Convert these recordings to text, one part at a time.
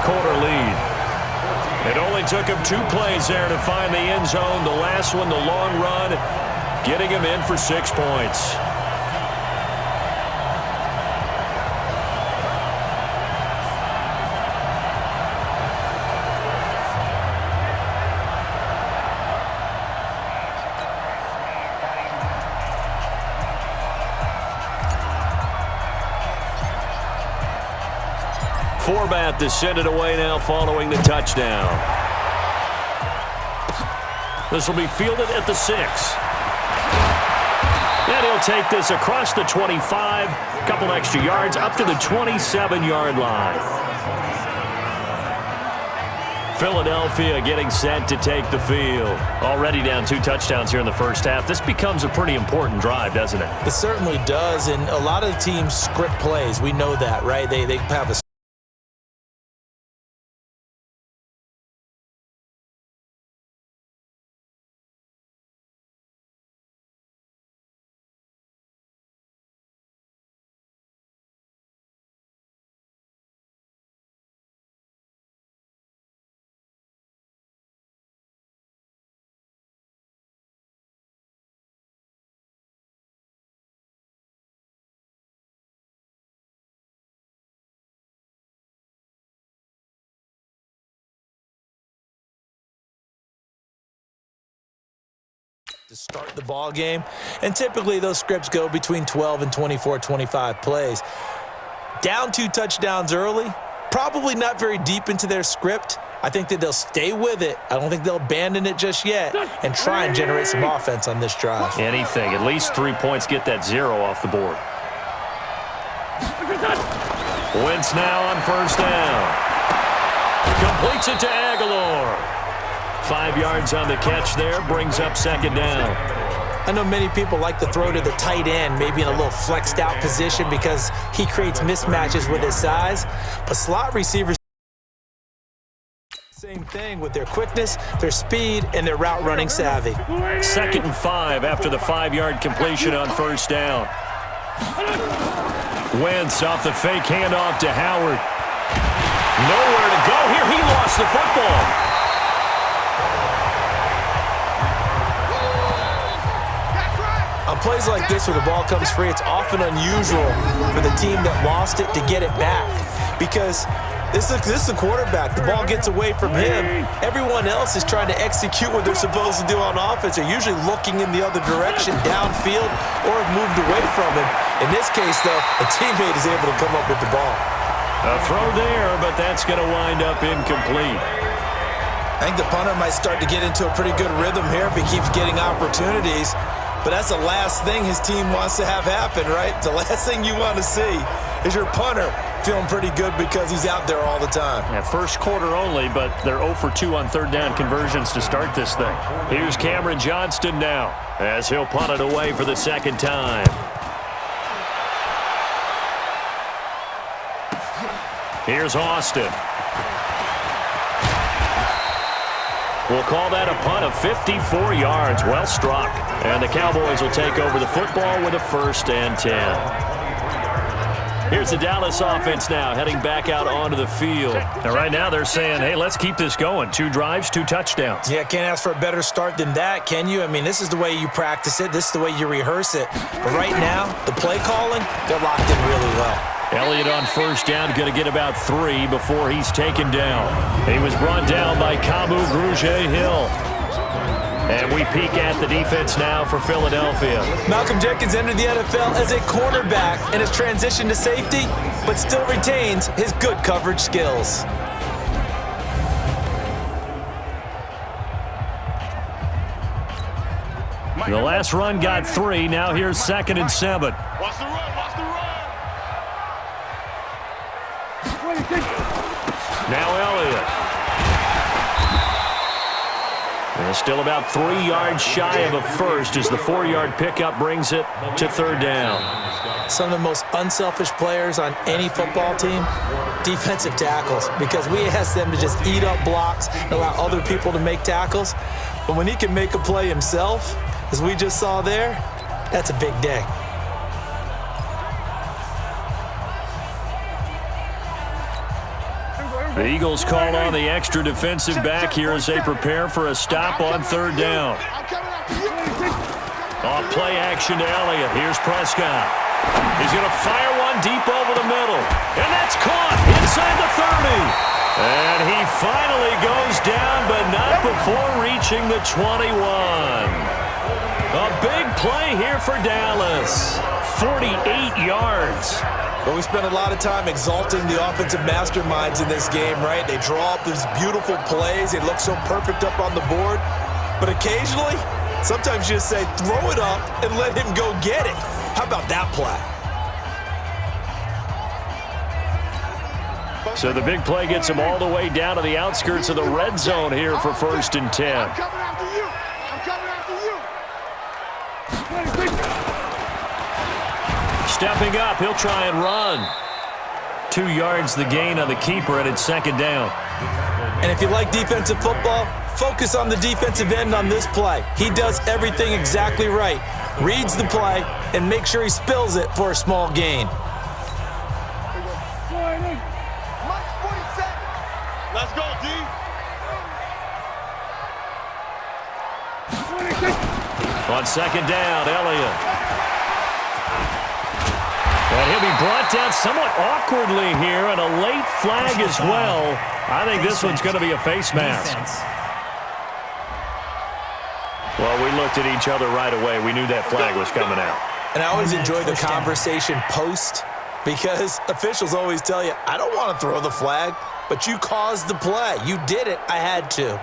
first-quarter lead. It only took him 2 plays there to find the end zone. The last one, the long run, getting him in for 6 points. Forbat to send it away now following the touchdown. This will be fielded at the 6. And he'll take this across the 25. A couple extra yards up to the 27-yard line. Philadelphia getting set to take the field. Already down 2 touchdowns here in the first half. This becomes a pretty important drive, doesn't it? It certainly does, and a lot of the teams script plays. We know that, right? They have a to start the ball game, and typically those scripts go between 12 and 24, 25 plays. Down 2 touchdowns early, probably not very deep into their script. I think that they'll stay with it. I don't think they'll abandon it just yet and try and generate some offense on this drive. Anything. At least 3 points, get that 0 off the board. Wentz now on first down. Completes it to Aguilar. 5 yards on the catch there, brings up second down. I know many people like to throw to the tight end, maybe in a little flexed out position because he creates mismatches with his size. But slot receivers, same thing with their quickness, their speed, and their route running savvy. 2nd and 5 after the 5-yard completion on first down. Wentz off the fake handoff to Howard. Nowhere to go here. He lost the football. On plays like this where the ball comes free, it's often unusual for the team that lost it to get it back because this is the quarterback. The ball gets away from him. Everyone else is trying to execute what they're supposed to do on offense. They're usually looking in the other direction, downfield, or have moved away from him. In this case, though, a teammate is able to come up with the ball. A throw there, but that's going to wind up incomplete. I think the punter might start to get into a pretty good rhythm here if he keeps getting opportunities. But that's the last thing his team wants to have happen, right? The last thing you want to see is your punter feeling pretty good because he's out there all the time. Yeah, first quarter only, but they're 0 for 2 on 3rd down conversions to start this thing. Here's Cameron Johnston now as he'll punt it away for the 2nd time. Here's Austin. We'll call that a punt of 54 yards. Well struck. And the Cowboys will take over the football with a 1st and 10. Here's the Dallas offense now heading back out onto the field. And right now they're saying, hey, let's keep this going. 2 drives, 2 touchdowns. Yeah, can't ask for a better start than that, can you? I mean, this is the way you practice it. This is the way you rehearse it. But right now, the play calling, they're locked in really well. Elliott on first down, going to get about 3 before he's taken down. He was brought down by Kamu Grugier-Hill. And we peek at the defense now for Philadelphia. Malcolm Jenkins entered the NFL as a cornerback and has transitioned to safety, but still retains his good coverage skills. The last run got 3. Now here's 2nd and 7. Watch the run. Watch the run. Now Elliott. And still about 3 yards shy of a first as the 4-yard pickup brings it to 3rd down. Some of the most unselfish players on any football team, defensive tackles, because we ask them to just eat up blocks and allow other people to make tackles. But when he can make a play himself, as we just saw there, that's a big day. The Eagles call on the extra defensive back here as they prepare for a stop on third down. Off play action to Elliott. Here's Prescott. He's going to fire one deep over the middle. And that's caught inside the 30. And he finally goes down, but not before reaching the 21. A big play here for Dallas. 48 yards. But we spent a lot of time exalting the offensive masterminds in this game, right? They draw up these beautiful plays. They look so perfect up on the board. But occasionally, sometimes you just say, throw it up and let him go get it. How about that play? So the big play gets him all the way down to the outskirts of the red zone here for 1st and 10. I'm coming after you. I'm coming after you. Stepping up, he'll try and run. 2 yards the gain on the keeper, and it's 2nd down. And if you like defensive football, focus on the defensive end on this play. He does everything exactly right. Reads the play and makes sure he spills it for a small gain. Let's go, D. On 2nd down, Elliott. And he'll be brought down somewhat awkwardly here, and a late flag as well. I think this one's going to be a face mask. Well, we looked at each other right away. We knew that flag was coming out. And I always enjoy the conversation post, because officials always tell you, I don't want to throw the flag, but you caused the play. You did it. I had to.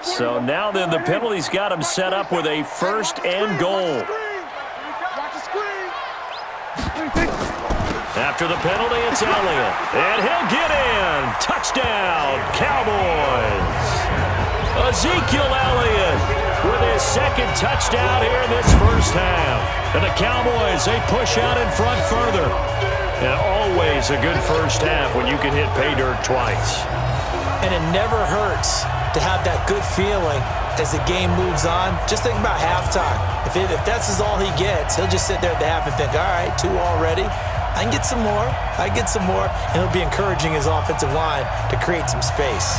So now then, the penalty's got him set up with a 1st and goal. After the penalty, it's Elliott. And he'll get in. Touchdown, Cowboys. Ezekiel Elliott with his 2nd touchdown here in this 1st half. And the Cowboys, they push out in front further. And always a good 1st half when you can hit pay dirt twice. And it never hurts to have that good feeling as the game moves on. Just think about halftime. If that's all he gets, he'll just sit there at the half and think, all right, 2 already. I can get some more. I get some more. And he'll be encouraging his offensive line to create some space.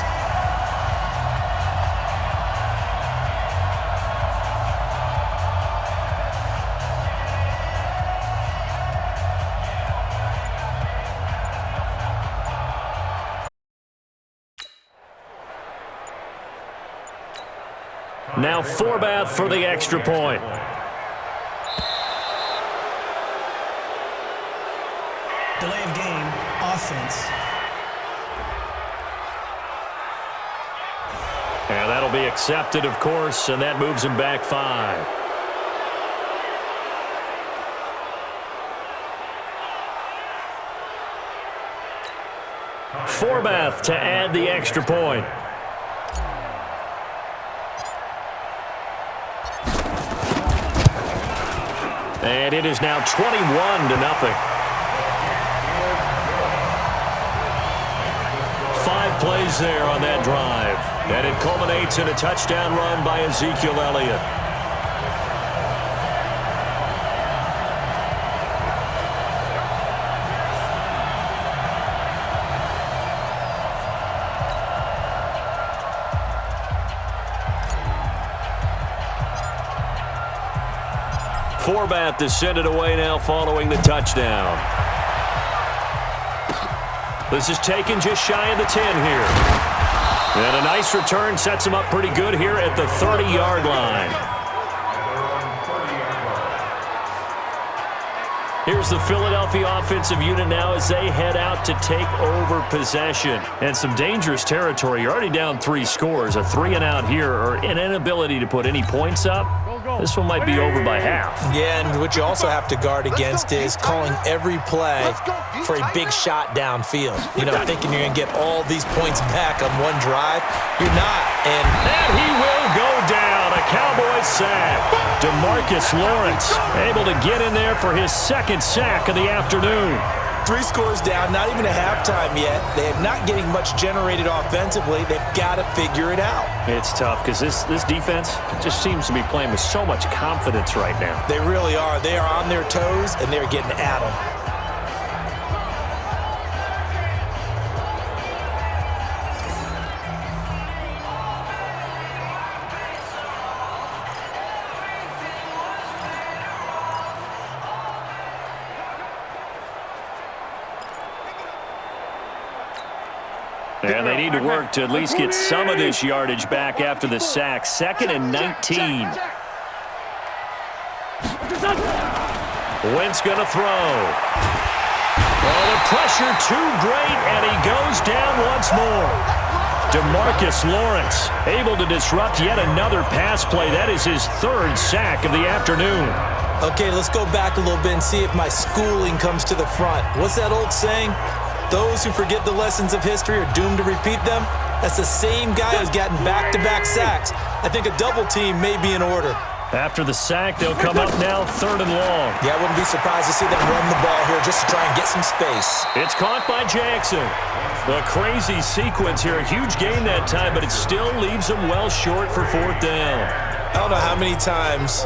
Now Forbath for the extra point. Delay of game, offense. And that'll be accepted, of course, and that moves him back 5. Forbath to add the extra point. And it is now 21-0. 5 plays there on that drive. And it culminates in a touchdown run by Ezekiel Elliott. Forbath is sent it away now following the touchdown. This is taken just shy of the 10 here. And a nice return sets him up pretty good here at the 30-yard line. Here's the Philadelphia offensive unit now as they head out to take over possession. And some dangerous territory. You're already down 3 scores. A 3-and-out here or an inability to put any points up. This one might be over by half. Yeah, and what you also have to guard against is calling every play for a big shot downfield. You know, thinking you're going to get all these points back on one drive. You're not. And he will go down. A Cowboys sack. DeMarcus Lawrence able to get in there for his 2nd sack of the afternoon. 3 scores down, not even a halftime yet. They're not getting much generated offensively. They've got to figure it out. It's tough because this defense just seems to be playing with so much confidence right now. They really are. They are on their toes, and they're getting at them. And they need to work to at least get some of this yardage back after the sack. 2nd and 19. Wentz going to throw. Oh, the pressure too great, and he goes down once more. DeMarcus Lawrence able to disrupt yet another pass play. That is his 3rd sack of the afternoon. Okay, let's go back a little bit and see if my schooling comes to the front. What's that old saying? Those who forget the lessons of history are doomed to repeat them. That's the same guy who's gotten back-to-back sacks. I think a double team may be in order. After the sack, they'll come up now 3rd and long. Yeah, I wouldn't be surprised to see them run the ball here just to try and get some space. It's caught by Jackson. A crazy sequence here. A huge gain that time, but it still leaves them well short for 4th down. I don't know how many times,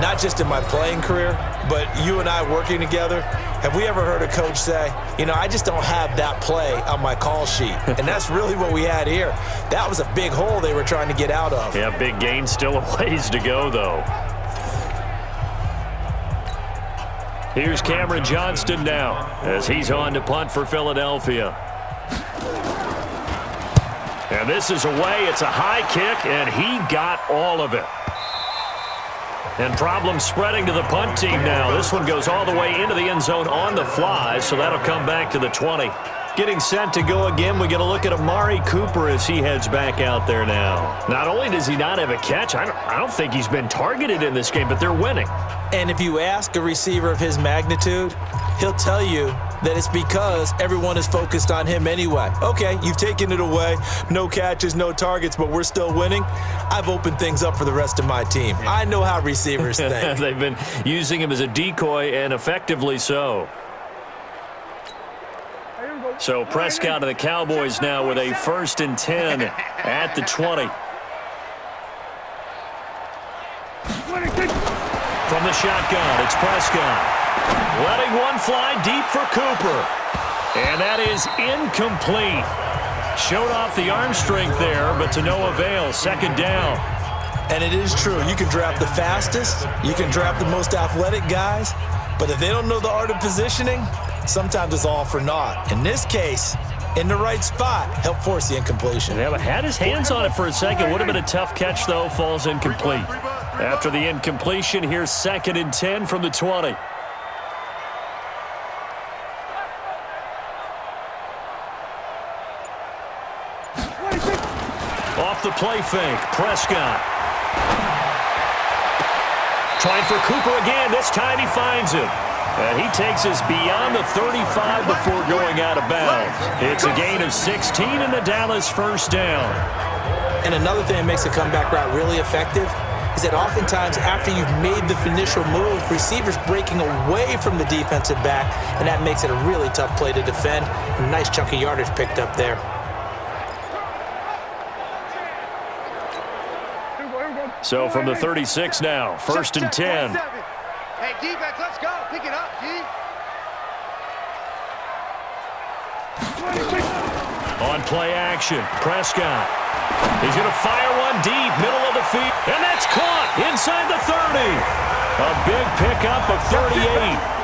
not just in my playing career, but you and I working together, have we ever heard a coach say, you know, I just don't have that play on my call sheet. And that's really what we had here. That was a big hole they were trying to get out of. Yeah, big gain, still a ways to go, though. Here's Cameron Johnston now as he's on to punt for Philadelphia. And this is away. It's a high kick, and he got all of it. And problems spreading to the punt team now. This one goes all the way into the end zone on the fly, so that'll come back to the 20. Getting set to go again, we get a look at Amari Cooper as he heads back out there now. Not only does he not have a catch, I don't think he's been targeted in this game, but they're winning. And if you ask a receiver of his magnitude, he'll tell you that it's because everyone is focused on him anyway. Okay, you've taken it away. No catches, no targets, but we're still winning. I've opened things up for the rest of my team. I know how receivers think. They've been using him as a decoy, and effectively so. So Prescott and the Cowboys now with a 1st and 10 at the 20. From the shotgun, it's Prescott. Letting one fly deep for Cooper. And that is incomplete. Showed off the arm strength there, but to no avail. 2nd down. And it is true. You can draft the fastest. You can draft the most athletic guys. But if they don't know the art of positioning, sometimes it's all for naught. In this case, in the right spot, helped force the incompletion. Yeah, but had his hands on it for a second. Would have been a tough catch, though. Falls incomplete. After the incompletion, here's 2nd and 10 from the 20. Off the play fake, Prescott. Trying for Cooper again. This time he finds him. And he takes us beyond the 35 before going out of bounds. It's a gain of 16 and the Dallas 1st down. And another thing that makes a comeback route really effective is that oftentimes after you've made the initial move, receivers breaking away from the defensive back, and that makes it a really tough play to defend. A nice chunk of yardage picked up there. So from the 36 now, 1st and 10. Hey, defense, let's go. Pick it up, G. On play action, Prescott. He's going to fire one deep, middle of the field. And that's caught inside the 30. A big pickup of 38.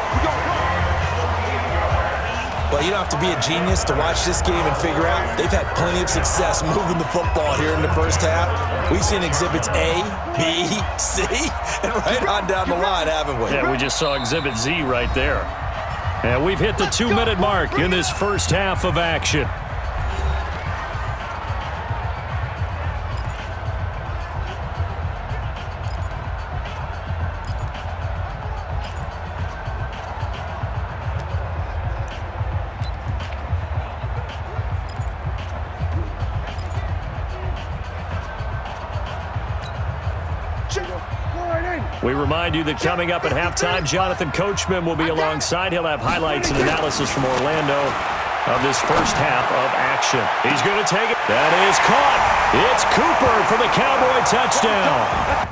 Well, you don't have to be a genius to watch this game and figure out they've had plenty of success moving the football here in the 1st half. We've seen exhibits A, B, C, and right on down the line, haven't we? Yeah, we just saw exhibit Z right there. And we've hit the 2-minute mark in this 1st half of action. We remind you that coming up at halftime, Jonathan Coachman will be alongside. He'll have highlights and analysis from Orlando of this 1st half of action. He's going to take it. That is caught. It's Cooper for the Cowboy touchdown.